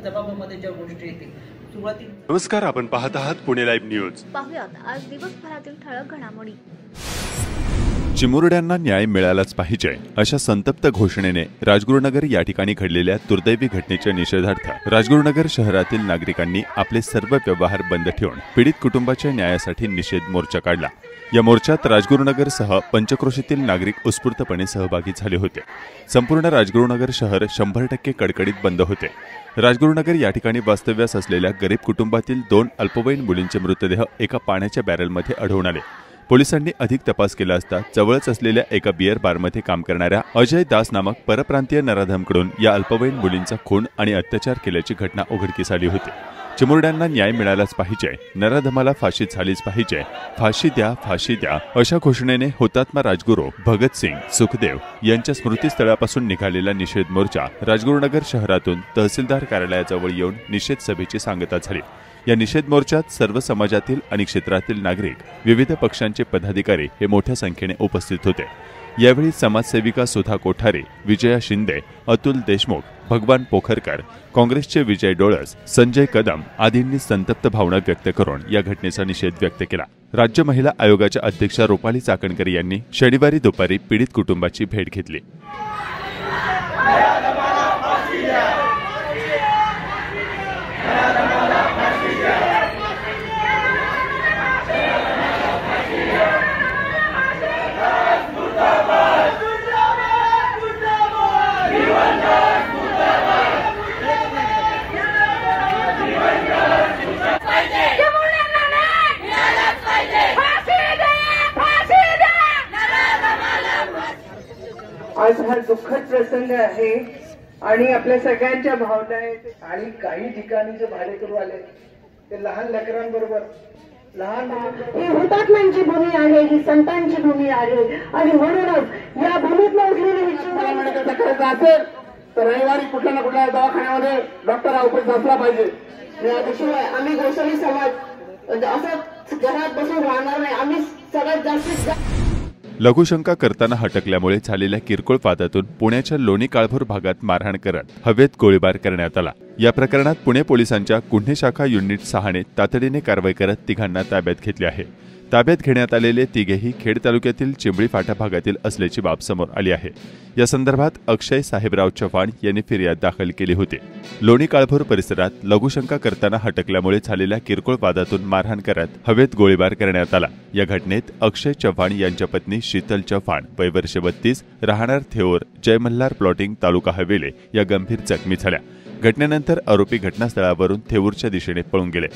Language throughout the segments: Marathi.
जबाबामध्ये ज्या गोष्टी येतील सुरुवाती। नमस्कार, आपण पाहत आहात पुणे लाईव्ह न्यूज। पाहुयात आज दिवसभरातील ठळक घडामोडी। चिमुरड्यांना न्याय मिळालाच पाहिजे अशा संतप्त घोषणेने राजगुरुनगर या ठिकाणी घडलेल्या दुर्दैवी घटनेच्या निषेधार्थ राजगुरुनगर शहरातील नागरिकांनी आपले सर्व व्यवहार बंद ठेवून पीडित कुटुंबाच्या न्यायासाठी निषेध मोर्चा काढला। या मोर्चात राजगुरुनगरसह पंचक्रोशीतील नागरिक उत्स्फूर्तपणे सहभागी झाले होते। संपूर्ण राजगुरुनगर शहर 100% कडकडीत बंद होते। राजगुरुनगर या ठिकाणी वास्तव्यास असलेल्या गरीब कुटुंबातील 2 अल्पवयीन मुलींचे मृतदेह एका पाण्याच्या बॅरलमध्ये आढळून आले। पोलिसांनी अधिक तपास केला असता जवळच असलेल्या एका बियर बारमध्ये काम करणाऱ्या अजय दास नामक परप्रांतीय नराधमकडून या अल्पवयीन मुलींचा खून आणि अत्याचार केल्याची घटना उघडकीस आली होती। चिमुरड्यांना न्याय मिळालाच पाहिजे, नराधमाला फाशी झालीच पाहिजे, फाशी द्या अशा घोषणेने हुतात्मा राजगुरू भगतसिंग सुखदेव यांच्या स्मृतीस्थळापासून निघालेला निषेध मोर्चा राजगुरुनगर शहरातून तहसीलदार कार्यालयाजवळ येऊन निषेध सभेची सांगता झाली। या निषेध मोर्चात सर्व समाजातील आणि क्षेत्रातील नागरिक, विविध पक्षांचे पदाधिकारी हे मोठ्या संख्येने उपस्थित होते। यावेळी समाजसेविका सुधा कोठारे, विजया शिंदे, अतुल देशमुख, भगवान पोखरकर, काँग्रेसचे विजय डोळस, संजय कदम आदींनी संतप्त भावना व्यक्त करून या घटनेचा निषेध व्यक्त केला। राज्य महिला आयोगाच्या अध्यक्षा रुपाली चाकणकर यांनी शनिवारी दुपारी पीडित कुटुंबाची भेट घेतली। आज हा दुःखद प्रसंग आहे आणि आपल्या सगळ्यांच्या भावना आहेत। आणि काही ठिकाणी जे भाडेकरू आले ते लहान लेकरांबरोबर ही हुतात्म्यांची भूमी आहे, ही संतांची भूमी आहे आणि म्हणूनच या भूमीतून उठलेली ही चिंता करायचं असेल तर रविवारी कुठल्या ना कुठल्या दवाखान्यामध्ये डॉक्टर उपस्थित असला पाहिजे। याशिवाय आम्ही गोसावी समाज असं घरात बसून राहणार नाही। आम्ही सगळ्यात जास्तीत लघुशंका करताना हटकल्यामुळे झालेल्या किरकोळ वादातून पुण्याच्या लोणी काळभोर भागात मारहाण करत हवेत गोळीबार करण्यात आला। या प्रकरणात पुणे पोलिसांच्या गुन्हे शाखा युनिट 6 ने तातडीने कारवाई करत तिघांना ताब्यात घेतले आहे। ताब्यात घेण्यात आलेले तिघेही खेड तालुक्यातील चिंबळी फाटा भागातील असल्याची बाब समोर आली आहे। या संदर्भात अक्षय साहेबराव चव्हाण यांनी फिर्याद दाखल केली होती। लोणी काळभोर परिसरात लघुशंका करताना हटकल्यामुळे झालेल्या किरकोळ वादातून मारहाण करत हवेत गोळीबार करण्यात आला। या घटनेत अक्षय चव्हाण यांच्या पत्नी शीतल चव्हाण वय वर्ष 32 राहणार थेऊर जय मल्हार प्लॉटिंग तालुका हवेली या गंभीर जखमी झाल्या। घटनेनंतर आरोपी घटनास्थळावरून थेऊरच्या दिशेने पळून गेले।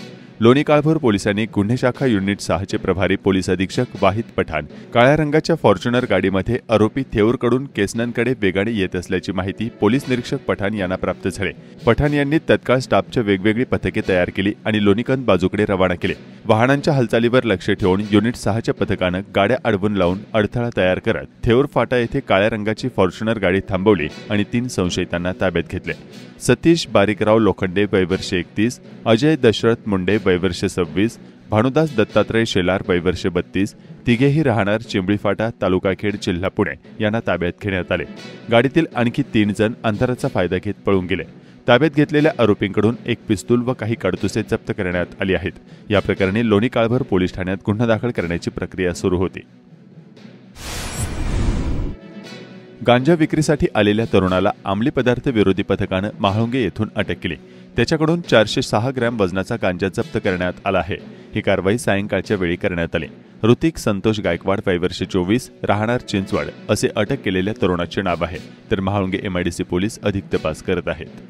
लोणी काळभोर पोलिसांनी गुन्हे शाखा युनिट 6 चे प्रभारी पोलीस अधीक्षक वाहिद पठाण काळ्या रंगाच्या फॉर्च्युनर गाडीमध्ये आरोपी थेऊरकडून केसननकडे वेगाने येत असल्याची माहिती पोलीस निरीक्षक पठाण यांना प्राप्त झाली। पठाण यांनी तत्काळ स्टाफच्या वेगवेगळी पथके तयार केली आणि लोणीकंद बाजूकडे रवाना केले। वाहनांच्या हालचालीवर लक्ष ठेवून युनिट 6 च्या पथकानं गाड्या अडवून लावून अडथळा तयार करत थेऊर फाटा येथे काळ्या रंगाची फॉर्च्युनर गाडी थांबवली आणि 3 संशयितांना ताब्यात घेतले। सतीश बारीकराव लोखंडे वय वर्ष 31, अजय दशरथ मुंडे वय वर्ष 26, भानुदास दत्तात्रय शेलार वय वर्ष 32 तिघेही राहणार चिंबळी फाटा तालुका खेड जिल्हा पुणे यांना ताब्यात घेण्यात आले। गाडीतील आणखी 3 जण अंधाराचा फायदा घेत पळून गेले। ताब्यात घेतलेल्या आरोपींकडून एक पिस्तूल व काही काडतुसे जप्त करण्यात आली आहेत। या प्रकरणी लोणी काळभोर पोलीस ठाण्यात गुन्हा दाखल करण्याची प्रक्रिया सुरू होती। गांजा विक्रीसाठी आलेल्या तरुणाला अंमली पदार्थ विरोधी पथकानं महाळुंगे येथून अटक केली। त्याच्याकडून 406 ग्रॅम वजनाचा गांजा जप्त करण्यात आला आहे। ही कारवाई सायंकाळच्या वेळी करण्यात आली। ऋतिक संतोष गायकवाड वय वर्ष 24 राहणार चिंचवड असे अटक केलेल्या तरुणाचे नाव आहे, तर महाळुंगे एमआयडीसी पोलीस अधिक तपास करत आहेत।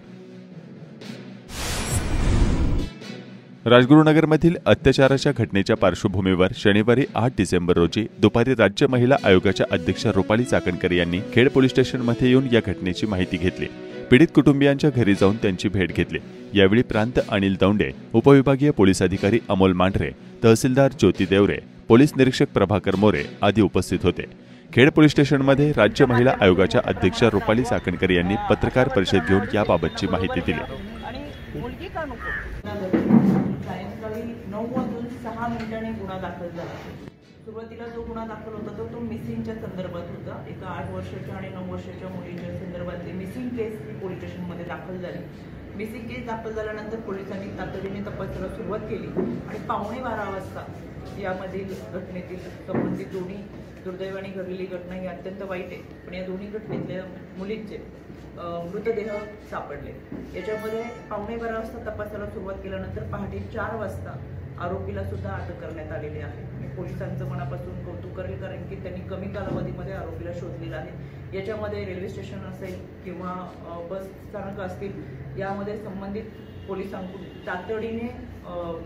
राजगुरुनगरमधील अत्याचाराच्या घटनेच्या पार्श्वभूमीवर शनिवारी 8 डिसेंबर रोजी दुपारी राज्य महिला आयोगाच्या अध्यक्षा रुपाली चाकणकर यांनी खेड पोलीस स्टेशनमध्ये येऊन या घटनेची माहिती घेतली। पीडित कुटुंबियांच्या घरी जाऊन त्यांची भेट घेतली। यावेळी प्रांत अनिल दौंडे, उपविभागीय पोलीस अधिकारी अमोल मांढरे, तहसीलदार ज्योती देवरे, पोलीस निरीक्षक प्रभाकर मोरे आदी उपस्थित होते। खेड पोलीस स्टेशनमध्ये राज्य महिला आयोगाच्या अध्यक्षा रुपाली चाकणकर यांनी पत्रकार परिषद घेऊन याबाबतची माहिती दिली। सायंकाळी 9 वाजून 6 मिनिटांनी गुन्हा दाखल झाला। सुरुवातीला जो गुन्हा दाखल होता तो मिसिंगच्या संदर्भात होता। एका 8 वर्षाच्या आणि 9 वर्षाच्या मुलीच्या संदर्भातली मिसिंग केस पोलीस स्टेशनमध्ये दाखल झाली। मिसिंग केस दाखल झाल्यानंतर पोलिसांनी तातडीने तपासाला सुरुवात केली आणि 11:15 वाजता यामधील घटनेतील संबंधित दोन्ही दुर्दैवाने घडलेली घटना ही अत्यंत वाईट आहे, पण या दोन्ही घटनेतल्या मुलींचे मृतदेह सापडले. याच्यामध्ये 11:15 वाजता तपासाला सुरुवात केल्यानंतर पहाटे 4 वाजता आरोपीला सुद्धा अटक करण्यात आलेली आहे. मी पोलिसांचं मनापासून कौतुक करेल, कारण की त्यांनी कमी कालावधीमध्ये आरोपीला शोधलेलं आहे. याच्यामध्ये रेल्वे स्टेशन असेल किंवा बस स्थानक असतील, यामध्ये संबंधित पोलिसांकडून तातडीने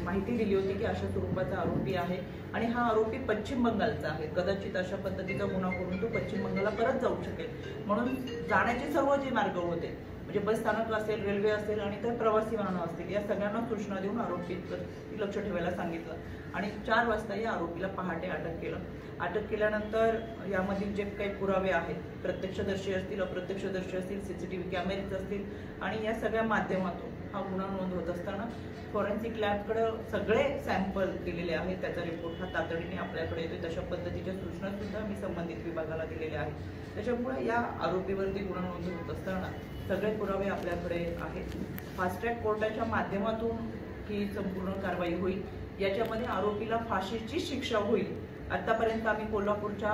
माहिती दिली होती की अशा स्वरूपाचा आरोपी आहे आणि हा आरोपी पश्चिम बंगालचा आहे. कदाचित अशा पद्धतीचा गुन्हा करून तो पश्चिम बंगालला परत जाऊ शकेल, म्हणून जाण्याचे सर्व जे मार्ग होते म्हणजे बस स्थानक असेल, रेल्वे असेल आणि तर प्रवासी वाहनं असतील, या सगळ्यांना सूचना देऊन आरोपीवर लक्ष ठेवायला सांगितलं आणि 4 वाजता या आरोपीला पहाटे अटक केलं. अटक केल्यानंतर यामधील जे काही पुरावे आहेत, प्रत्यक्षदर्शी असतील, अप्रत्यक्षदर्शी असतील, CCTV कॅमेरेज असतील आणि या सगळ्या माध्यमातून हा गुन्हा नोंद होत असताना फॉरेन्सिक लॅबकडे सगळे सॅम्पल दिलेले आहेत. त्याचा रिपोर्ट हा तातडीने आपल्याकडे येतोय. तशा पद्धतीच्या सूचना सुद्धा मी संबंधित विभागाला दिलेल्या आहेत. त्याच्यामुळे या आरोपीवरती गुन्हा नोंद होत असताना सगळे पुरावे आपल्याकडे आहेत. फास्ट ट्रॅक कोर्टाच्या माध्यमातून ही संपूर्ण कारवाई होईल. याच्यामध्ये आरोपीला फाशीची शिक्षा होईल. आतापर्यंत आम्ही कोल्हापूरच्या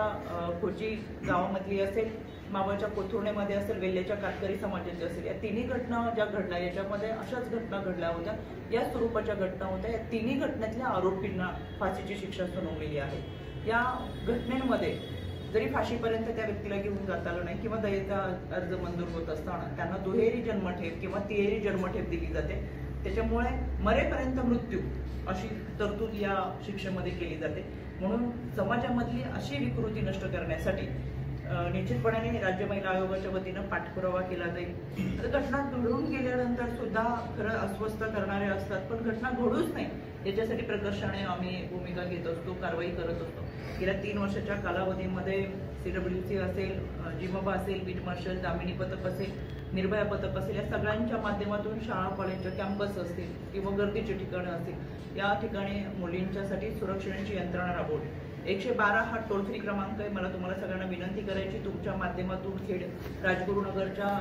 खोची गावामधली असेल, मावळच्या कोथरुणेमध्ये असेल, वेल्ल्याच्या कातकरी समाजाची असेल, या तिन्ही घटना ज्या घडल्या याच्यामध्ये अशाच घटना घडल्या होत्या. या स्वरूपाच्या घटना होत्या. या तिन्ही घटनेतल्या आरोपींना फाशीची शिक्षा सुनावलेली आहे. या घटनेमध्ये जरी फाशीपर्यंत त्या व्यक्तीला घेऊन जाता आलं नाही किंवा दयेचा अर्ज मंजूर होत असताना त्यांना दुहेरी जन्मठेप किंवा तिहेरी जन्मठेप दिली जाते. त्याच्यामुळे मरेपर्यंत मृत्यू अशी तरतूद या शिक्षेमध्ये केली जाते. म्हणून समाजामधली अशी विकृती नष्ट करण्यासाठी निश्चितपणे राज्य महिला आयोगाच्या वतीनं पाठपुरावा केला जाईल. तर घटना घडून गेल्यानंतर सुद्धा खरं अस्वस्थ करणारे असतात, पण घटना घडूच नाही याच्यासाठी प्रकर्षाने आम्ही भूमिका घेत असतो, कारवाई करत असतो. गेल्या 3 वर्षाच्या कालावधीमध्ये CWC असेल, जिमबा असेल, बीट मार्शल, दामिनी पथक असेल, निर्भया पथक असेल, या सगळ्यांच्या माध्यमातून शाळा कॉलेजच्या कॅम्पस असतील किंवा गर्दीची ठिकाणं असतील, या ठिकाणी मुलींच्यासाठी सुरक्षेची यंत्रणा राबवली. 112 हा टोल फ्री क्रमांक आहे. मला तुम्हाला सगळ्यांना विनंती करायची, तुमच्या माध्यमातून खेड राजगुरुनगरच्या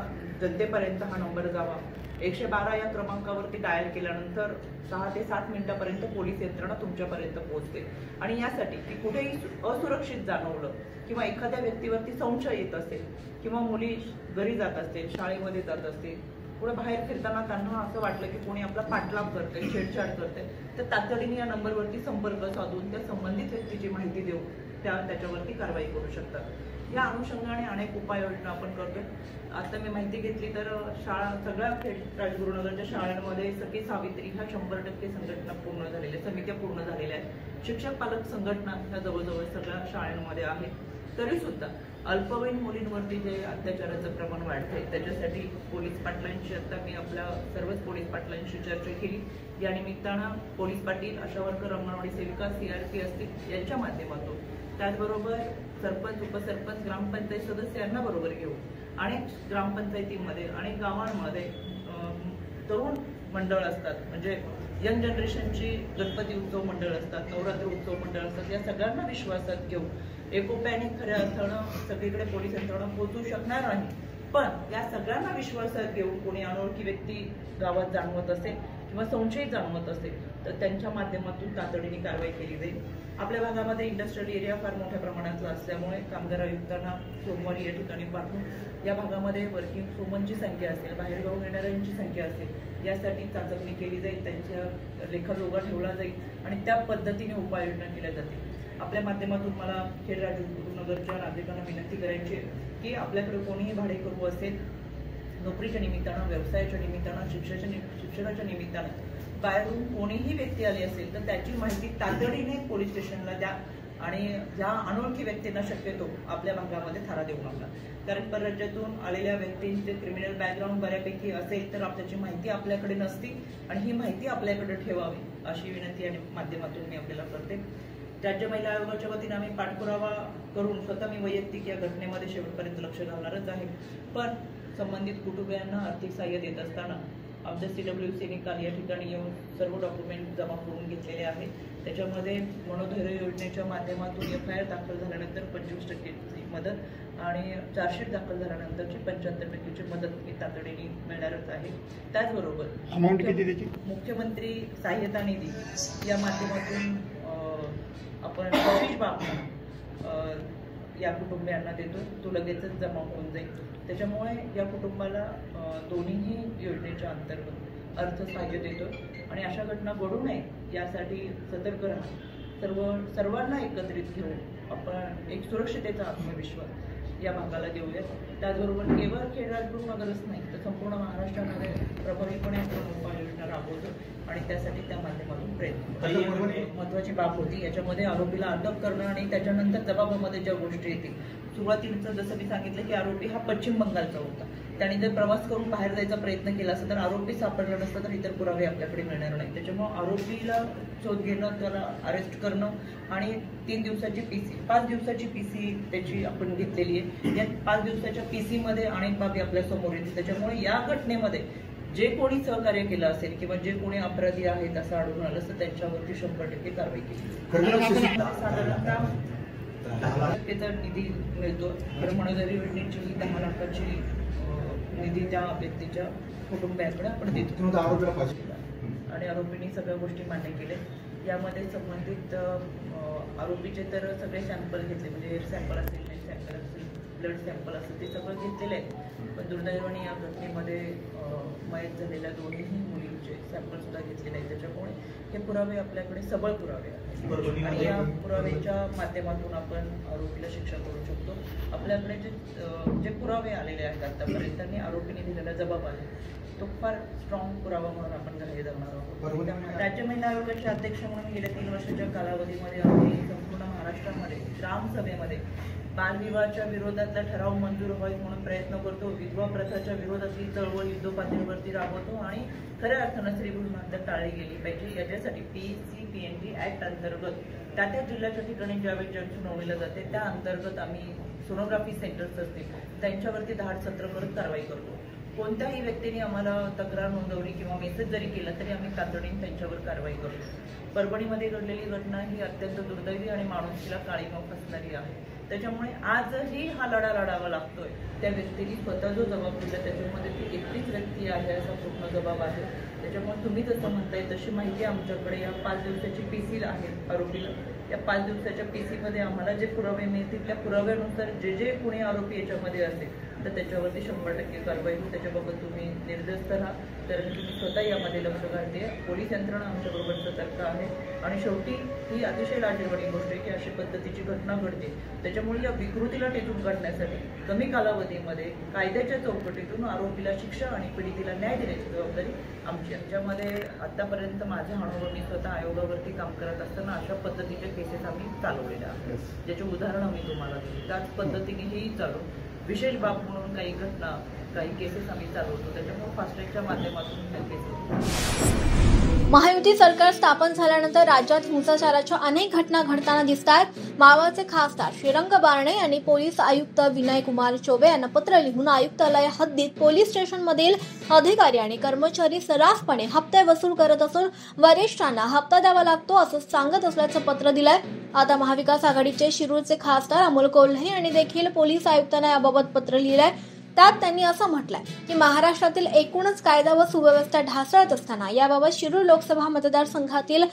जनतेपर्यंत हा नंबर जावा. 112 या क्रमांकावरती डायल केल्यानंतर 6 ते 7 मिनिटापर्यंत पोलीस यंत्रणा तुमच्यापर्यंत पोहोचते. आणि यासाठी की कुठेही असुरक्षित जाणवलं किंवा एखाद्या व्यक्तीवरती संशय येत असेल किंवा मुली घरी जात असतील, शाळेमध्ये जात असतील, पुढे बाहेर फिरताना त्यांना असं वाटलं की कोणी आपला पाठलाग करते, छेडछाड करते, तर तातडीने या नंबरवरती संपर्क साधून त्या संबंधित व्यक्तीची माहिती देऊन त्याच्यावरती कारवाई करू शकतात. या अनुषंगाने अनेक उपाययोजना आपण करतोय. आता मी माहिती घेतली तर शाळा सगळ्या राजगुरुनगरच्या शाळांमध्ये सखी सावित्री ह्या 100% संघटना पूर्ण झालेल्या, समित्या पूर्ण झालेल्या आहेत. शिक्षक पालक संघटना ह्या जवळजवळ सगळ्या शाळांमध्ये आहेत. तरी सुद्धा अल्पवयीन मुलींवरती जे अत्याचाराचं प्रमाण वाढतंय त्याच्यासाठी पोलीस पाटलांशी आता मी आपल्या सर्वच पोलीस पाटलांशी चर्चा केली. या निमित्तानं पोलीस पाटील, आशा वर्कर, अंगणवाडी सेविका, CRP असतील यांच्या माध्यमातून, त्याचबरोबर सरपंच, उपसरपंच, ग्रामपंचायत सदस्य यांना बरोबर घेऊन अनेक ग्रामपंचायतीमध्ये, अनेक गावांमध्ये तरुण मंडळ असतात, म्हणजे यंग जनरेशनची गणपती उत्सव मंडळ असतात, नवरात्री उत्सव मंडळ असतात, या सगळ्यांना विश्वासात घेऊन एकोप्याने खऱ्या अर्थानं सगळीकडे पोलीस यंत्रणा पोहोचू शकणार नाही, पण या सगळ्यांना विश्वासात घेऊन कोणी अनोळखी व्यक्ती गावात जाणवत असेल किंवा संशयित जाणवत असेल तर त्यांच्या माध्यमातून तातडीने कारवाई केली जाईल. आपल्या भागामध्ये इंडस्ट्रियल एरिया फार मोठ्या प्रमाणातला असल्यामुळे कामगार आयुक्तांना सोमवारी या ठिकाणी पाठवून या भागामध्ये वर्किंग वुमनची संख्या असेल, बाहेरगावून येणाऱ्यांची संख्या असेल, यासाठी चाचपणी केली जाईल, त्यांच्या लेखाजोगा ठेवला जाईल आणि त्या पद्धतीने उपाययोजना केल्या जातील. आपल्या माध्यमातून मला खेड राजगुरुनगरच्या नागरिकांना विनंती करायची की आपल्याकडे कोणीही भाडेकरू असेल, नोकरीच्या निमित्तानं, व्यवसायाच्या निमित्तानं, शिक्षणाच्या निमित्तानं बाहेरून कोणीही व्यक्ती आली असेल तर त्याची माहिती तातडीने पोलीस स्टेशनला द्या आणि ज्या अनोळखी व्यक्तींना शक्यतो आपल्या भागामध्ये थारा देऊ नका. कारण परराज्यातून आलेल्या व्यक्तींचे क्रिमिनल बॅकग्राऊंड बऱ्यापैकी असेल तर त्याची माहिती आपल्याकडे नसती आणि ही माहिती आपल्याकडे ठेवावी अशी विनंती या माध्यमातून मी आपल्याला करते. राज्य महिला आयोगाच्या वतीने आम्ही पाठपुरावा करून स्वतः मी वैयक्तिक या घटनेमध्ये शेवटपर्यंत लक्ष घालणारच आहे. पण संबंधित कुटुंबियांना आर्थिक सहाय्य देत असताना आमच्या CWCने काल या ठिकाणी येऊन सर्व डॉक्युमेंट जमा करून घेतलेले आहेत. त्याच्यामध्ये मनोधैर्य योजनेच्या माध्यमातून FIR दाखल झाल्यानंतर 25% मदत आणि चार्जशीट दाखल झाल्यानंतरची 75% मदत ही तातडीने मिळणारच आहे. त्याचबरोबर अमाऊंट किती त्याची? मुख्यमंत्री सहाय्यता निधी या माध्यमातून आपण विशेष बाब या कुटुंबियांना देतो, तो लगेचच जमा होऊन जाईल. त्याच्यामुळे या कुटुंबाला दोन्हीही योजनेच्या अंतर्गत अर्थसहाय्य देतो आणि अशा घटना घडू नये यासाठी सतर्क राहा. सर्वांना एकत्रित घेऊन आपण एक सुरक्षितेचा आत्मविश्वास या भागाला देऊया. त्याचबरोबर केवळ खेळाडूनगरच नाही तर संपूर्ण महाराष्ट्रामध्ये प्रभावीपणे आपण उपाययोजना राबवतो आणि त्यासाठी त्या माध्यमातून प्रयत्न. महत्वाची बाब होती याच्यामध्ये आरोपीला अटक करणं आणि त्याच्यानंतर जबाबामध्ये ज्या गोष्टी येतील. सुरुवातीचं जसं मी सांगितलं की आरोपी हा पश्चिम बंगालचा होता. त्याने जर प्रवास करून बाहेर जायचा प्रयत्न केला असता तर आरोपी सापडला नसता तर इतर पुरावे आपल्याकडे मिळणार नाही. त्याच्यामुळे आरोपीला शोध घेणं, त्याला अरेस्ट करणं आणि 3 दिवसाची PC 5 दिवसाची PC त्याची आपण घेतलेली आहे. या 5 दिवसाच्या PC मध्ये अनेक बाबी आपल्या समोर येतील. त्याच्यामुळे या घटनेमध्ये जे कोणी सहकार्य केलं असेल किंवा जे कोणी अपराधी आहेत असं आढळून आलं तर त्यांच्यावरती 100% कारवाई केली. साधारणतः 10 लाखाचा निधी मिळतो. तर मनोधैर्य योजनेची 10 लाखाची निधी त्या व्यक्तीच्या कुटुंबियांकडे आपण देतो आणि आरोपींनी सगळ्या गोष्टी मान्य केल्या. यामध्ये संबंधित आरोपीचे तर सगळे सॅम्पल घेतले, म्हणजे एअर सॅम्पल असेल, नेट सॅम्पल असेल, ब्लड सॅम्पल असेल, ते सगळं घेतलेलं आहे. पण दुर्दैवाने या घटनेमध्ये मयत झालेल्या दोन्हीही मुलींचे सॅम्पल सुद्धा घेतलेले आहेत. त्याच्यामुळे हे पुरावे आपल्याकडे सबळ पुरावे आहेत आणि या पुराव्याच्या माध्यमातून आपण आरोपीला शिक्षा करू शकतो. आपल्याकडे जे पुरावे आलेले आहेत आतापर्यंत आणि आरोपीने दिलेला जबाब आहे तो फार स्ट्रॉंग पुरावा म्हणून आपण ग्राह्य धरणार आहोत. राज्य महिला आयोगाचे अध्यक्ष म्हणून गेल्या 3 वर्षाच्या कालावधीमध्ये आम्ही संपूर्ण महाराष्ट्रामध्ये ग्रामसभेमध्ये बालविवाहाच्या विरोधातला ठराव मंजूर व्हावा म्हणून प्रयत्न करतो. विधवा प्रथाच्या विरोधातली चळवळ युद्ध पातळीवरती राबवतो आणि खऱ्या अर्थानं स्त्रीभ्रूण हत्या टाळली गेली पाहिजे. याच्यासाठी PCPNG ऍक्ट अंतर्गत त्या जिल्ह्याच्या ठिकाणी ज्यावेळी जग सुनावलं जाते त्या अंतर्गत आम्ही सोनोग्राफी सेंटर्स असतील त्यांच्यावरती धाड सत्र करत कारवाई करतो. कोणत्याही व्यक्तीने आम्हाला तक्रार नोंदवली किंवा मेसेज जरी केला तरी आम्ही तातडीने त्यांच्यावर कारवाई करतो. परभणीमध्ये घडलेली घटना ही अत्यंत दुर्दैवी आणि माणुसकीला काळीमा फासणारी आहे. त्याच्यामुळे आजही हा लढा लढावा लागतोय. त्या व्यक्तीने स्वतः जो जबाब दिला त्याच्यामध्ये ती एकटीच व्यक्ती आहे असा पूर्ण जबाब आहे. त्याच्यामुळे तुम्ही जसं म्हणताय तशी माहिती आमच्याकडे या 5 दिवसाची PC आहे आरोपीला. या 5 दिवसाच्या PC मध्ये आम्हाला जे पुरावे मिळतील त्या पुराव्यानुसार जे कोणी आरोपी याच्यामध्ये असेल तर त्याच्यावरती 100% कारवाई होईल. त्याच्याबाबत तुम्ही निर्दस्त राहा, कारण तुम्ही स्वतः यामध्ये लक्ष घालते. पोलीस यंत्रणा आमच्याबरोबर सतर्क आहे आणि शेवटी ही अतिशय लाजिरवाणी गोष्ट आहे की अशा पद्धतीची घटना घडते. त्याच्यामुळे या विकृतीला टेकून काढण्यासाठी कमी कालावधीमध्ये कायद्याच्या चौकटीतून आरोपीला शिक्षा आणि पीडितेला न्याय देण्याची जबाबदारी आमची. याच्यामध्ये आतापर्यंत माझ्या अनुभव मी स्वतः आयोगावरती काम करत असताना अशा पद्धतीच्या केसेस आम्ही चालवलेल्या आहेत, ज्याचे उदाहरण मी तुम्हाला दिली. त्याच पद्धतीने हेही चालू विशेष बाब म्हणून काही घटना काही केसेस आम्ही चालवतो. त्याच्यामुळे फास्ट ट्रॅकच्या माध्यमातून त्या केसेस. महायुती सरकार स्थापन झाल्यानंतर राज्यात हिंसाचाराच्या अनेक घटना घडताना दिसत आहेत. मावळचे खासदार श्रीरंग बारणे यांनी पोलीस आयुक्त विनय कुमार चौबे यांना पत्र लिहून आयुक्तालय हद्दीत पोलीस स्टेशनमधील अधिकारी आणि कर्मचारी सर्रासपणे हप्ते वसूल करत असून वरिष्ठांना हप्ता द्यावा लागतो असं सांगत असल्याचं पत्र दिलंय. आता महाविकास आघाडीचे शिरूरचे खासदार अमोल कोल्हे यांनी देखील पोलीस आयुक्तांना याबाबत पत्र लिहिलंय. त्यात त्यांनी असं म्हटलंय की महाराष्ट्रातील एकूणच कायदा व सुव्यवस्था ढासळत असताना याबाबत शिरूर लोकसभा मतदारसंघातील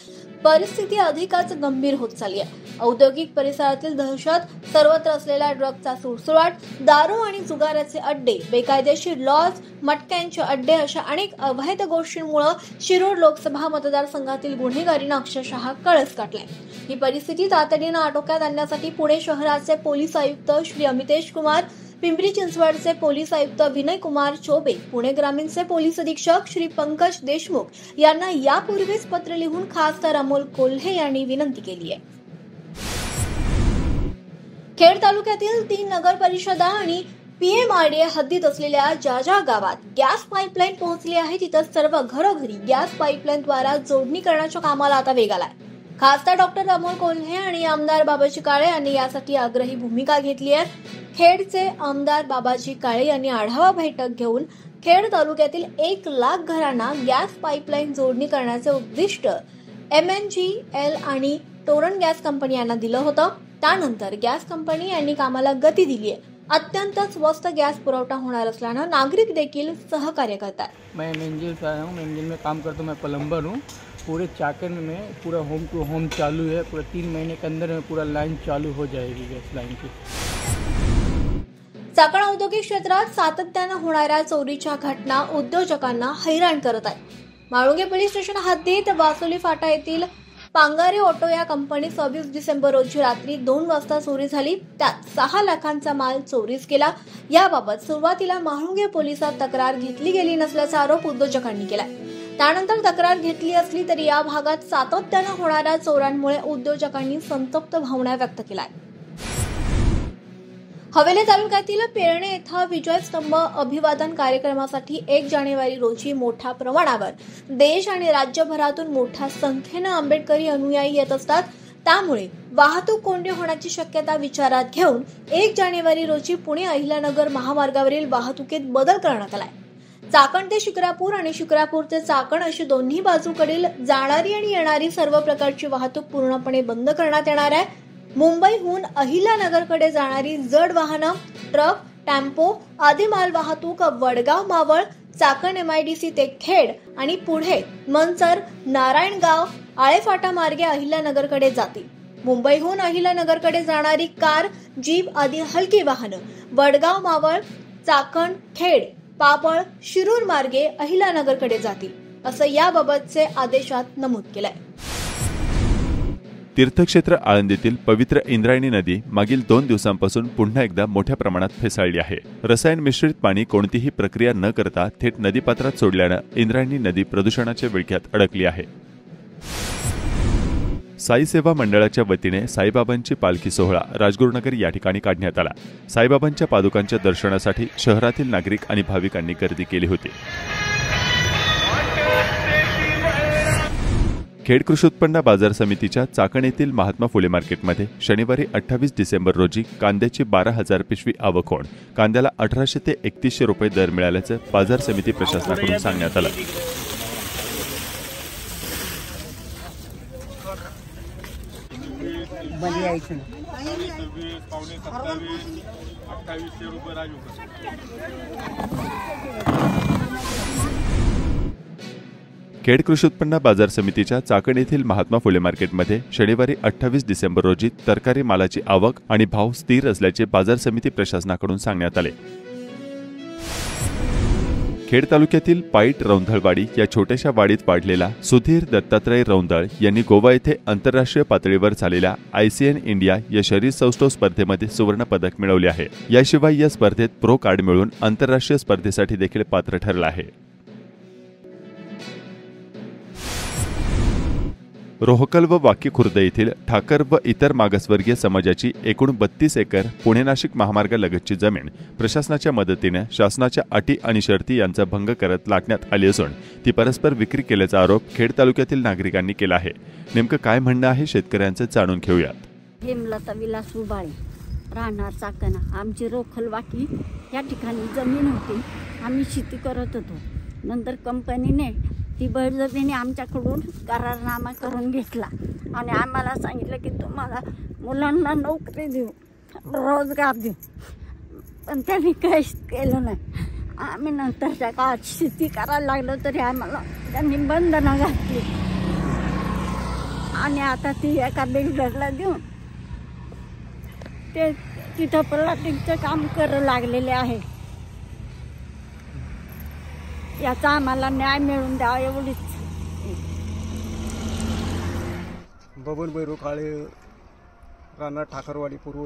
परिस्थिती अधिकच गंभीर होत चालली आहे. औद्योगिक परिसरातील दहशत, सर्वत्र असलेला ड्रग्जचा सुळसुळाट, दारू आणि जुगाराचे अड्डे, बेकायदेशीर लॉज, मटक्यांचे अड्डे अशा अनेक अवैध गोष्टींमुळे शिरूर लोकसभा मतदारसंघातील गुन्हेगारीनं अक्षरशः कळस काढलाय. ही परिस्थिती तातडीनं आटोक्यात आणण्यासाठी पुणे शहराचे पोलीस आयुक्त श्री अमितेश कुमार, पिंपरी चिंचवडचे पोलीस आयुक्त विनय कुमार चौबे, पुणे ग्रामीणचे पोलीस अधीक्षक श्री पंकज देशमुख यांना यापूर्वीच पत्र लिहून खासदार अमोल कोल्हे यांनी विनंती केली आहे. खेड तालुक्यातील 3 नगर परिषदा आणि PMRDA हद्दीत असलेल्या ज्या गावात गॅस पाईपलाईन पोहोचली आहे तिथं सर्व घरोघरी गॅस पाईपलाईनद्वारा जोडणी करण्याच्या कामाला आता वेग आलाय. खासदार डॉक्टर अमोल कोल्हे आणि आमदार बाबाजी काळे यांनी यासाठी आग्रही भूमिका घेतली आहे. खेडचे आमदार बाबाजी काळे यांनी आढावा बैठक घेऊन खेड तालुक्यातील 1 लाख घरांना गॅस पाईपलाईन जोडणी करण्याचे उद्दिष्ट MNGL आणि टोरंट गॅस कंपनी यांना दिलं होतं. त्यानंतर गॅस कंपनी यांनी कामाला गती दिली आहे. अत्यंत स्वस्त गॅस पुरवठा होणार असल्यानं नागरिक देखील सहकार्य करतात. मैं MNGL से आया हूँ. MNGL में काम करता हूँ. मैं प्लम्बर हूँ. पूरे चाकन में पूरा होम टू होम चालू है. पूरा 3 महीने के अंदर में पूरा लाइन चालू हो जाएगी गैस लाइन की. चाकण औद्योगिक क्षेत्रात सातत्यानं होणाऱ्या चोरीच्या घटना उद्योजकांना हैराण करत आहेत. माळुंगे पोलीस स्टेशन हद्दीत वासोली फाटा येथील पांगारे ऑटो या कंपनी 26 डिसेंबर रोजी रात्री 2 वाजता चोरी झाली. त्यात 6 लाखांचा माल चोरीस गेला. याबाबत सुरुवातीला माळुंगे पोलिसात तक्रार घेतली गेली नसल्याचा आरोप उद्योजकांनी केला. त्यानंतर तक्रार घेतली असली तरी या भागात सातत्यानं होणाऱ्या चोऱ्यांमुळे उद्योजकांनी संतप्त भावना व्यक्त केल्या. हवेली तालुक्यातील पेरणे येथे विजयस्तंभ अभिवादन कार्यक्रमासाठी 1 जानेवारी रोजी मोठ्या प्रमाणावर देश आणि राज्यभरातून मोठ्या संख्येनं आंबेडकरी अनुयायी येत असतात. त्यामुळे वाहतूक कोंडी होण्याची शक्यता विचारात घेऊन 1 जानेवारी रोजी पुणे अहिल्यानगर महामार्गावरील वाहतुकीत बदल करण्यात आलाय. चाकण ते शिक्रापूर आणि शिक्रापूर ते चाकण अशी दोन्ही बाजूकडील जाणारी आणि येणारी सर्व प्रकारची वाहतूक पूर्णपणे बंद करण्यात येणार आहे. मुंबईहून अहिल्यानगरकडे जाणारी जड वाहनं, ट्रक, टेम्पो आदी माल वाहतूक वडगाव मावळ, चाकण MIDC ते खेड आणि पुढे मंचर, नारायणगाव, आळेफाटा मार्गे अहिल्यानगरकडे जातील. मुंबईहून अहिल्यानगरकडे जाणारी कार, जीप आदी हलकी वाहनं वडगाव मावळ, चाकण, खेड, पापळ, शिरूर मार्गे अहिल्यानगरकडे जातील, असं याबाबतचे आदेशात नमूद केलंय. तीर्थक्षेत्र आळंदीतील पवित्र इंद्रायणी नदी मागील 2 दिवसांपासून पुन्हा एकदा मोठ्या प्रमाणात फेसाळली आहे. रसायन मिश्रित पाणी कोणतीही प्रक्रिया न करता थेट नदीपात्रात सोडल्यानं इंद्रायणी नदी प्रदूषणाच्या विळख्यात अडकली आहे. साई सेवा मंडळाच्या वतीने साईबाबांची पालखी सोहळा राजगुरुनगर या ठिकाणी काढण्यात आला. साईबाबांच्या पादुकांच्या दर्शनासाठी शहरातील नागरिक आणि भाविकांनी गर्दी केली होती. खेड कृषी उत्पन्न बाजार समितीच्या चाकण येथील महात्मा फुले मार्केटमध्ये शनिवारी 28 डिसेंबर रोजी कांद्याची 12,000 पिशवी आवक होऊन कांद्याला 1800 ते 3100 रुपये दर मिळाल्याचं बाजार समिती प्रशासनाकडून सांगण्यात आलं. खेड कृषी उत्पन्न बाजार समितीच्या चाकण येथील महात्मा फुले मार्केटमध्ये शनिवारी 28 डिसेंबर रोजी तरकारी मालाची आवक आणि भाव स्थिर असल्याचे बाजार समिती प्रशासनाकडून सांगण्यात आले. खेड तालुक्यातील पाईट रौंधळवाडी या छोट्याशा वाडीत वाढलेला सुधीर दत्तात्रय रौंधळ यांनी गोवा येथे आंतरराष्ट्रीय पातळीवर झालेल्या ICN इंडिया या शरीर सौष्ठव स्पर्धेमध्ये सुवर्ण पदक मिळवले आहे. याशिवाय या स्पर्धेत प्रो कार्ड मिळवून आंतरराष्ट्रीय स्पर्धेसाठी देखील पात्र ठरला आहे. रोहकल व वाकी खुर्द येथील ठाकर व इतर मागासवर्गीय समाजाची एकूण 32 एकर पुणे नाशिक महामार्गालगतची जमीन प्रशासनाच्या मदतीने शासनाच्या अटी आणि शर्ती यांचा भंग करत लाटण्यात आली असून ती परस्पर विक्री केल्याचा आरोप खेड तालुक्यातील नागरिकांनी केला आहे. नेमकं काय म्हणणं आहे शेतकऱ्यांचं जाणून घेऊयात. हेमलता विलास उबाळे, राहणार चाकण. आमची रोखल वाकी या ठिकाणी जमीन होती. आम्ही शेती करत होतो. नंतर कंपनीने ती बळजबरीने आमच्याकडून करारनामा करून घेतला आणि आम्हाला सांगितलं की तुम्हाला मुलांना नोकरी देऊ, रोजगार देऊ. पण त्यांनी काहीच केलं नाही. आम्ही नंतरच्या काळात शेती करायला लागलो तरी आम्हाला त्यांनी बंधनं घातली आणि आता ती एका बिल्डरला देऊन ते तिथं प्लॉटिंगचं काम करू लागलेले आहे. याचा आम्हाला न्याय मिळून द्यावा एवढीच. बबन बैरू काळे, राणा ठाकरवाडी पूर्व.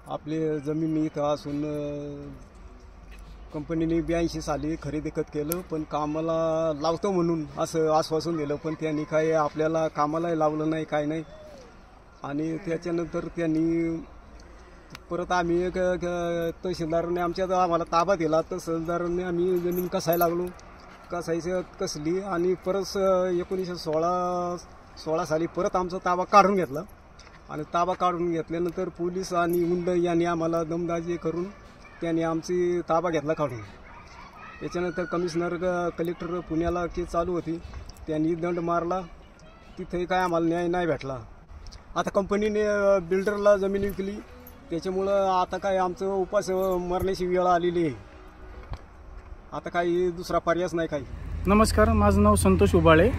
आपली जमीन इथं असून कंपनीने 82 साली खरेदी खत केलं, पण कामाला लावतो म्हणून असं आश्वासन दिलं, पण त्यांनी काय आपल्याला कामालाही लावलं नाही, काय नाही. आणि त्याच्यानंतर त्यांनी परत आम्ही तहसीलदारांनी आम्हाला ताबा दिला. तहसीलदारांनी आम्ही जमीन कसायला लागलो. कसायचं कसली आणि परत 1916 16 साली परत आमचा ताबा काढून घेतला आणि ताबा काढून घेतल्यानंतर पोलीस आणि गुंड यांनी आम्हाला दमदाजी करून त्यांनी आमची ताबा घेतला काढून. त्याच्यानंतर कमिशनर कलेक्टर पुण्याला केस चालू होती, त्यांनी दंड मारला, तिथे काय आम्हाला न्याय नाही भेटला. आता कंपनीने बिल्डरला जमीन विकली, त्याच्यामुळं आता काय आमचं उपास मरण्याची वेळ आलेली आहे. आता काही दुसरा पर्यायच नाही काही. नमस्कार, माझं नाव संतोष उबाळे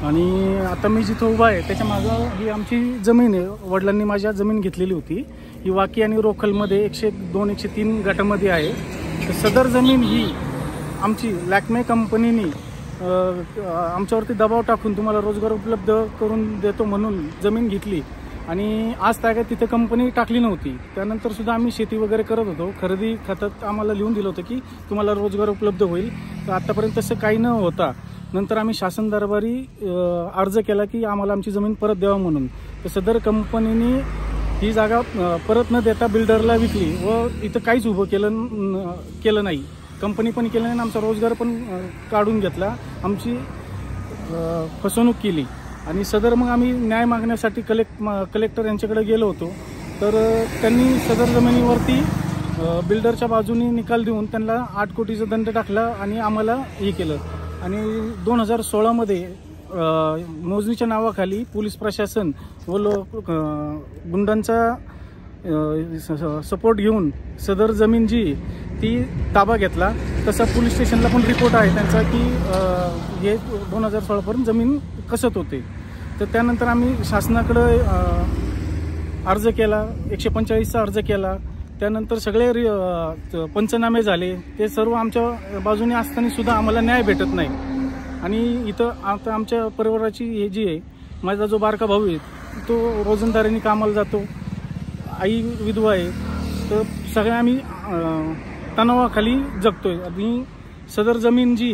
आणि आता मी जिथं उभा आहे त्याच्या मागं ही आमची जमीन आहे. वडिलांनी माझ्या जमीन घेतलेली होती. ही वाकी आणि रोखलमध्ये 102, 103 गटामध्ये आहे. तर सदर जमीन ही आमची लॅक्मे कंपनीने आमच्यावरती दबाव टाकून तुम्हाला रोजगार उपलब्ध करून देतो म्हणून जमीन घेतली आणि आज तागात तिथे कंपनी टाकली नव्हती. त्यानंतर सुद्धा आम्ही शेती वगैरे करत होतो. खरेदी खात्यात आम्हाला लिहून दिलं होतं की तुम्हाला रोजगार उपलब्ध होईल. तर आतापर्यंत तसं काही न होता नंतर आम्ही शासन दरबारी अर्ज केला की आम्हाला आमची जमीन परत द्यावा म्हणून. तर सदर कंपनीने ही जागा परत न देता बिल्डरला विकली व इथं काहीच उभं केलं नाही. कंपनी पण केलं नाही आणि आमचा रोजगार पण काढून घेतला. आमची फसवणूक केली आणि सदर मग आम्ही न्याय मागण्यासाठी कलेक्टर यांच्याकडे गेलो होतो. तर त्यांनी सदर जमिनीवरती बिल्डरच्या बाजूने निकाल देऊन त्यांना 8 कोटीचा दंड टाकला आणि आम्हाला हे केलं. आणि 2016मध्ये मोजणीच्या नावाखाली पोलीस प्रशासन व गुंडांचा सपोर्ट घेऊन सदर जमीन जी ती ताबा घेतला. तसा पोलीस स्टेशनला पण रिपोर्ट आहे त्यांचा की हे 2016पर्यंत जमीन कसत होते. तर त्यानंतर आम्ही शासनाकडे अर्ज केला, 145चा अर्ज केला. त्यानंतर सगळे पंचनामे झाले. ते सर्व आमच्या बाजूने असताना सुद्धा आम्हाला न्याय भेटत नाही. आणि इथं आता आमच्या परिवाराची हे जी आहे, माझा जो बारका भाऊ आहे तो रोजंदारीने कामाला जातो, आई विधवा आहे. तर सगळे आम्ही तणावाखाली जगतोय. आणि सदर जमीन जी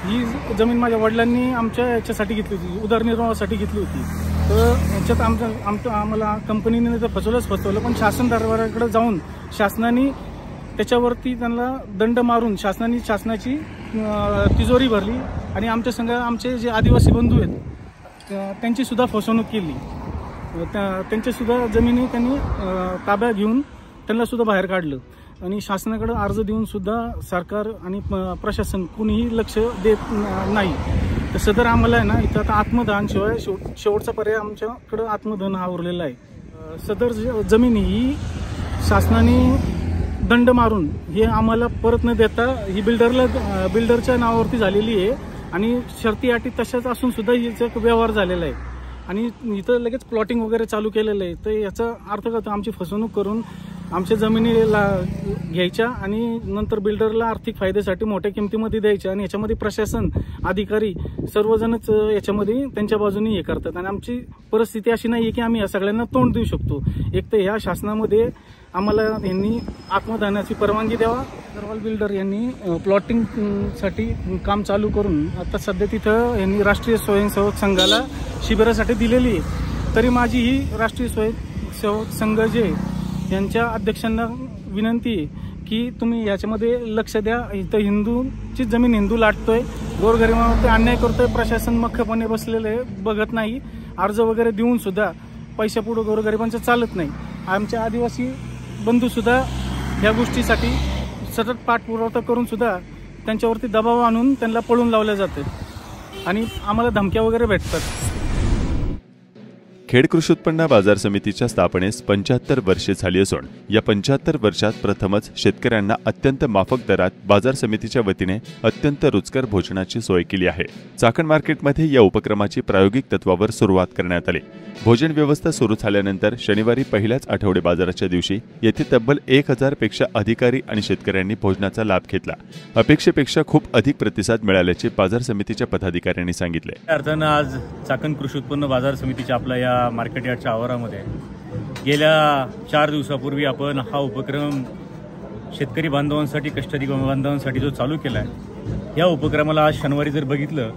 ही जमीन माझ्या वडिलांनी आमच्या याच्यासाठी घेतली होती, उदरनिर्वाहासाठी घेतली होती. तर याच्यात आम्हाला कंपनीने तर फसवलं पण शासन दरबाराकडे जाऊन शासनाने त्याच्यावरती त्यांना दंड मारून शासनाची तिजोरी भरली आणि आमच्या संघ आमचे जे आदिवासी बंधू आहेत त्यांची सुद्धा फसवणूक केली. त्यांच्या सुद्धा जमिनी त्यांनी ताब्यात घेऊन त्यांना सुद्धा बाहेर काढलं. आणि शासनाकडे अर्ज देऊन सुद्धा सरकार आणि प्रशासन कुणीही लक्ष देत नाही. तर सदर आम्हाला आहे ना इथं आता आत्मदहन शिवाय शेवटचा पर्याय आमच्याकडं आत्मदहन हा उरलेला आहे. सदर जमीन ही शासनाने दंड मारून हे आम्हाला परत न देता ही बिल्डरच्या नावावरती झालेली आहे आणि शर्ती अटी तशाच असून सुद्धा हिचा व्यवहार झालेला आहे. आणि इथं लगेच प्लॉटिंग वगैरे चालू केलेलं आहे. तर याचा अर्थ काय, आमची फसवणूक करून आमच्या जमिनीला घ्यायच्या आणि नंतर बिल्डरला आर्थिक फायद्यासाठी मोठ्या किमतीमध्ये द्यायच्या. आणि याच्यामध्ये प्रशासन अधिकारी सर्वजणच याच्यामध्ये त्यांच्या बाजूने हे करतात. आणि आमची परिस्थिती अशी नाही आहे की आम्ही या सगळ्यांना तोंड देऊ शकतो. एक तर ह्या शासनामध्ये आम्हाला यांनी आत्मदहनाची परवानगी द्यावा. अग्रवाल बिल्डर यांनी प्लॉटिंगसाठी काम चालू करून आता सध्या तिथं यांनी राष्ट्रीय स्वयंसेवक संघाला शिबिरासाठी दिलेली आहे. तरी माझी ही राष्ट्रीय स्वयंसेवक संघ जे यांच्या अध्यक्षांना विनंती आहे की तुम्ही याच्यामध्ये लक्ष द्या. इथं हिंदूची जमीन हिंदू लाटतोय, गोरगरिबांवरती अन्याय करतोय. प्रशासन मख्खपणे बसलेलं आहे, बघत नाही. अर्ज वगैरे देऊन सुद्धा पैशापुढं गोरगरिबांचं चालत नाही. आमच्या आदिवासी बंधू सुद्धा या गोष्टीसाठी सतत पाठपुरावा करून सुद्धा त्यांच्यावरती दबाव आणून त्यांना पळून लावलं जातं आणि आम्हाला धमक्या वगैरे भेटतात. खेड कृषी उत्पन्न बाजार समितीच्या स्थापनेस 75 वर्षे झाली असून या 75 वर्षात प्रथमच शेतकऱ्यांना अत्यंत माफक दरात बाजार समितीच्या वतीने अत्यंत रुचकर भोजनाची सोय केली आहे. चाकण मार्केटमध्ये या उपक्रमाची प्रायोगिक तत्वावर सुरुवात करण्यात आली. भोजन व्यवस्था सुरू झाल्यानंतर शनिवारी पहिल्याच आठवडे बाजाराच्या दिवशी येथे तब्बल 1000 पेक्षा अधिकारी आणि शेतकऱ्यांनी भोजनाचा लाभ घेतला. अपेक्षेपेक्षा खूप अधिक प्रतिसाद मिळाल्याचे बाजार समितीच्या पदाधिकाऱ्यांनी सांगितले. अर्थानं आज चाकण कृषी उत्पन्न बाजार समितीच्या आपल्या या मार्केट यार्डच्या आवारामध्ये गेल्या 4 दिवसापूर्वी आपण हा उपक्रम शेतकरी बांधवांसाठी, कष्टकरी बांधवांसाठी जो चालू केला आहे, या उपक्रमाला आज शनिवारी जर बघितलं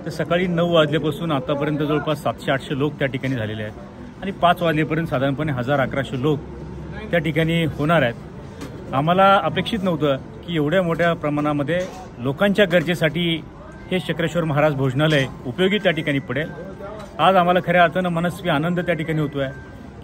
तर सकाळी 9 वाजल्यापासून आतापर्यंत जवळपास 700-800 लोक त्या ठिकाणी झालेले आहेत आणि 5 वाजल्यापर्यंत साधारणपणे 1000-1100 लोक त्या ठिकाणी होणार आहेत. आम्हाला अपेक्षित नव्हतं की एवढ्या मोठ्या प्रमाणामध्ये लोकांच्या गरजेसाठी हे चक्रेश्वर महाराज भोजनालय उपयोगी त्या ठिकाणी पडेल. आज आम्हाला खऱ्या अर्थानं मनस्वी आनंद त्या ठिकाणी होतोय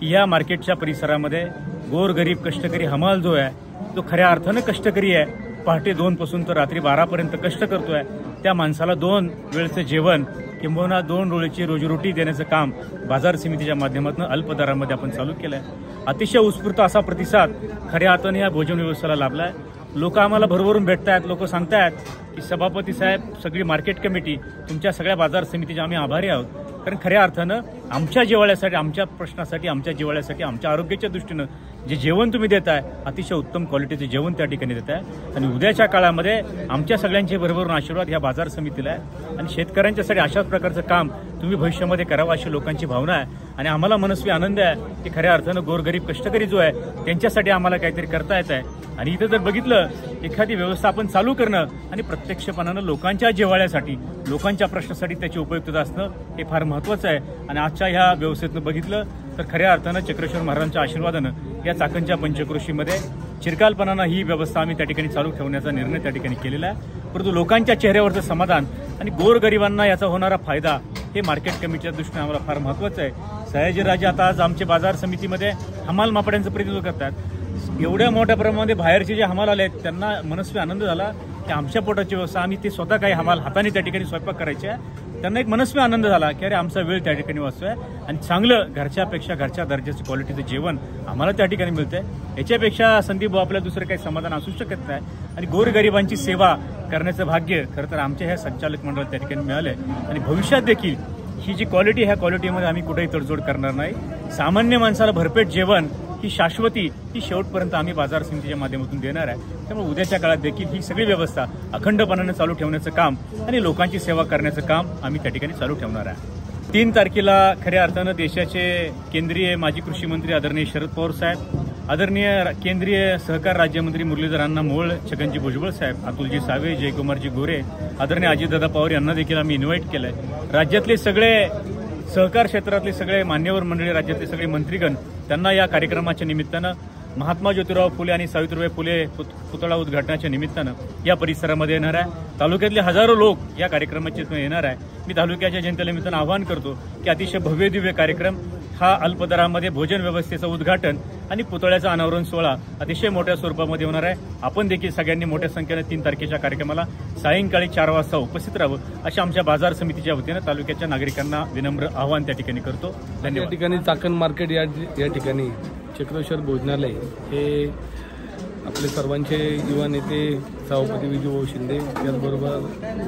की या मार्केटच्या परिसरामध्ये गोरगरीब कष्टकरी हमाल जो आहे तो खऱ्या अर्थानं कष्टकरी आहे. पहाटे 2 पासून तर रात्री 12 पर्यंत कष्ट करतोय. त्या माणसाला 2 वेळचं जेवण किंबहुना 2 वेळची रोजीरोटी देण्याचं काम बाजार समितीच्या माध्यमातून अल्प दरामध्ये आपण चालू केलं आहे. अतिशय उत्स्फूर्त असा प्रतिसाद खऱ्या अर्थाने या भोजन व्यवस्थेला लाभला आहे. लोक आम्हाला भरभरून भेटतायत. लोक सांगतायत की सभापती साहेब, सगळी मार्केट कमिटी, तुमच्या सगळ्या बाजार समितीचे आम्ही आभारी आहोत. कारण खऱ्या अर्थानं आमच्या जिव्हाळ्यासाठी, आमच्या प्रश्नासाठी, आमच्या जिव्हाळ्यासाठी, आमच्या आरोग्याच्या दृष्टीनं जे जेवण तुम्ही देताय अतिशय उत्तम क्वालिटीचे जेवण त्या ठिकाणी देताय. आणि उद्याच्या काळामध्ये आमच्या सगळ्यांचे भरभरून आशीर्वाद ह्या बाजार समितीला आहे. आणि शेतकऱ्यांच्यासाठी अशाच प्रकारचं काम तुम्ही भविष्यामध्ये करावं अशी लोकांची भावना आहे. आणि आम्हाला मनस्वी आनंद आहे की खऱ्या अर्थानं गोरगरीब कष्टकरी जो आहे त्यांच्यासाठी आम्हाला काहीतरी करता येत आहे. आणि इथं जर बघितलं, एखादी व्यवस्था आपण चालू करणं आणि प्रत्यक्षपणानं लोकांच्या जिव्हाळ्यासाठी, लोकांच्या प्रश्नासाठी त्याची उपयुक्तता असणं हे फार महत्त्वाचं आहे. आणि आजच्या ह्या व्यवस्थेतनं बघितलं तर खऱ्या अर्थानं चक्रेश्वर महाराजांच्या आशीर्वादानं या चाकणच्या पंचक्रोशीमध्ये चिरकालपणानं ही व्यवस्था आम्ही त्या ठिकाणी चालू ठेवण्याचा निर्णय त्या ठिकाणी केलेला आहे. परंतु लोकांच्या चेहऱ्यावरचं समाधान आणि गोरगरिबांना याचा होणारा फायदा हे मार्केट कमिटीच्या दृष्टीने आम्हाला फार महत्त्वाचं आहे. सयाजीराजे आता आज आमच्या बाजार समितीमध्ये हमाल मापड्यांचं प्रतिनिधित्व करतात. एवढ्या मोठ्या प्रमाणामध्ये बाहेरचे जे हमाल आले आहेत त्यांना मनस्वी आनंद झाला की आमच्या पोटाची व्यवस्था, आम्ही ते स्वतः काही हमाल हाताने त्या ठिकाणी स्वयंपाक करायचे आहे. त्यांना एक मनस्वी आनंद झाला की अरे आमचा वेळ त्या ठिकाणी वाचतोय आणि चांगलं घरच्यापेक्षा घरच्या दर्जाचं क्वालिटीचं जेवण आम्हाला त्या ठिकाणी मिळतंय. याच्यापेक्षा संदीप भाऊ आपल्याला दुसरं काही समाधान असू शकत नाही. आणि गोरगरिबांची सेवा करण्याचं भाग्य खरं तर आमच्या ह्या संचालक मंडळाला त्या ठिकाणी मिळालंय. आणि भविष्यात देखील ही जी क्वालिटी, ह्या क्वालिटीमध्ये आम्ही कुठेही तडजोड करणार नाही. सामान्य माणसाला भरपेट जेवण ही शाश्वती, ही शेवटपर्यंत आम्ही बाजार समितीच्या माध्यमातून देणार आहे. त्यामुळे उद्याच्या काळात देखील ही सगळी व्यवस्था अखंडपणाने चालू ठेवण्याचं काम आणि लोकांची सेवा करण्याचं काम आम्ही त्या ठिकाणी चालू ठेवणार आहे. 3 तारखेला खऱ्या अर्थानं देशाचे केंद्रीय माजी कृषी मंत्री आदरणीय शरद पवार साहेब, आदरणीय केंद्रीय सहकार राज्यमंत्री मुरलीधर अण्णा मोहोळ, छगनजी भुजबळ साहेब, अतुलजी सावे, जयकुमारजी गोरे, आदरणीय अजितदादा पवार यांना देखील आम्ही इन्व्हाइट केलंय. राज्यातले सगळे सहकार क्षेत्रातले सगळे मान्यवर मंडळी, राज्यातले सगळे मंत्रीगण, त्यांना या कार्यक्रमाच्या निमित्तानं महात्मा ज्योतिराव फुले आणि सावित्रीबाई फुले पुतळा उद्घाटनाच्या निमित्तानं या परिसरामध्ये येणार आहे. तालुक्यातले हजारो लोक या कार्यक्रमाचे येणार आहे. मी तालुक्याच्या जनतेला निमित्तानं आवाहन करतो की अतिशय भव्य दिव्य कार्यक्रम हा अल्पदरामध्ये भोजन व्यवस्थेचं उद्घाटन आणि पुतळ्याचा अनावरण सोहळा अतिशय मोठ्या स्वरूपामध्ये होणार आहे. आपण देखील सगळ्यांनी मोठ्या संख्येने 3 तारखेच्या कार्यक्रमाला सायंकाळी 4 वाजता उपस्थित राहावं अशा आमच्या बाजार समितीच्या वतीनं तालुक्याच्या नागरिकांना विनम्र आवाहन त्या ठिकाणी करतो. धन्यवाद. या ठिकाणी चाकण मार्केट या ठिकाणी चक्रेश्वर भोजनालय हे आपले सर्वांचे युवा नेते सभापती विजूभाऊ शिंदे, त्याचबरोबर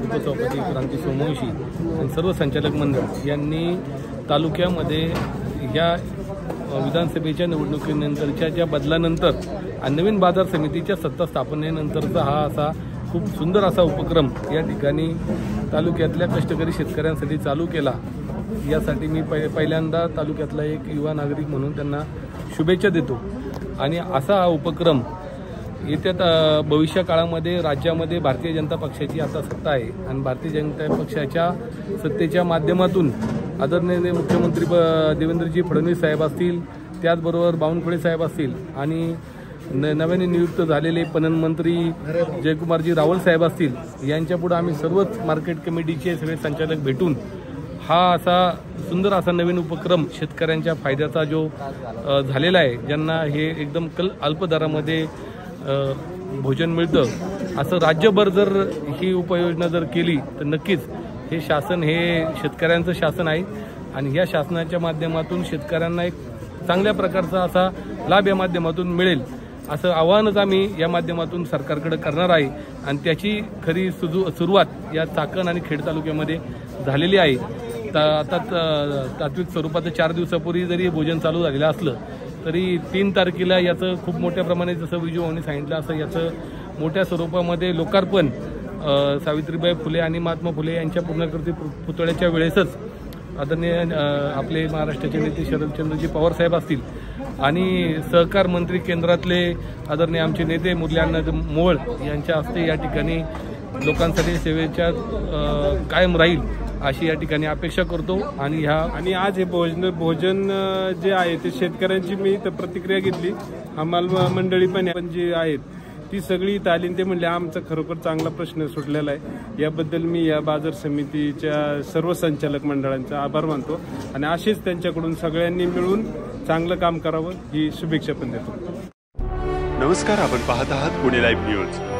उपसभापती क्रांती सोमवंशी आणि सर्व संचालक मंडळ यांनी तालुक्यामध्ये या विधानसभेच्या निवडणुकीनंतरच्या ज्या बदलानंतर आणि नवीन बाजार समितीच्या सत्ता स्थापनेनंतरचा हा असा खूप सुंदर असा उपक्रम या ठिकाणी तालुक्यातल्या कष्टकरी शेतकऱ्यांसाठी चालू केला. यासाठी मी पहिल्यांदा तालुक्यातला एक युवा नागरिक म्हणून त्यांना शुभेच्छा देतो. आणि असा हा उपक्रम येत्या भविष्य काळामध्ये राज्यामध्ये भारतीय जनता पक्षाची आता सत्ता आहे आणि भारतीय जनता पक्षाच्या सत्तेच्या माध्यमातून आदरणीय मुख्यमंत्री देवेंद्रजी फडणवीस साहेब असतील, त्याचबरोबर बावनकुळे साहेब असतील आणि नव्याने नियुक्त झालेले पणन मंत्री जयकुमारजी रावल साहेब असतील, यांच्यापुढे आम्ही सर्वच मार्केट कमिटीचे सगळे संचालक भेटून हा असा सुंदर असा नवीन उपक्रम शेतकऱ्यांच्या फायद्याचा जो झालेला आहे, ज्यांना हे एकदम अल्प दरामध्ये भोजन मिळतं, असं राज्यभर जर ही उपाययोजना जर केली तर नक्कीच हे शासन हे शेतकऱ्यांचं शासन आहे आणि या शासनाच्या माध्यमातून शेतकऱ्यांना एक चांगल्या प्रकारचा असा लाभ या माध्यमातून मिळेल असं आवाहनच आम्ही या माध्यमातून सरकारकडे करणार आहे. आणि त्याची खरी सुरुवात या चाकण आणि खेड तालुक्यामध्ये झालेली आहे. आता तात्विक स्वरूपात 4 दिवसापूर्वी जरी भोजन चालू झालेलं असलं तरी 3 तारखेला याचं खूप मोठ्या प्रमाणात जसं विजूभाऊंनी सांगितलं असं याचं मोठ्या स्वरूपामध्ये लोकार्पण सावित्रीबाई फुले आणि महात्मा फुले यांच्या पूर्णाकृती पुतळ्याच्या वेळेसच आदरणीय आपले महाराष्ट्राचे नेते शरदचंद्रजी पवार साहेब असतील आणि सहकार मंत्री केंद्रातले आदरणीय आमचे नेते मुरलीअण्णा मोहोळ यांच्या हस्ते या ठिकाणी लोकांसाठी सेवेच्या कायम राहील अशी या ठिकाणी अपेक्षा करतो. आणि आज हे भोजन जे आहे ते शेतकऱ्यांची मी तर प्रतिक्रिया घेतली. हमाल मंडळी पण जी आहेत ती सगळी तालीम ते म्हणले आमचा खरोखर चांगला प्रश्न सुटलेला आहे। याबद्दल मी या बाजार समितीच्या सर्व संचालक मंडळांचा आभार मानतो आणि असेच त्यांच्याकडून सगळ्यांनी मिळून चांगलं काम करावं ही शुभेच्छा पण देतो। नमस्कार, आपण पाहत आहात पुणे लाईव्ह न्यूज।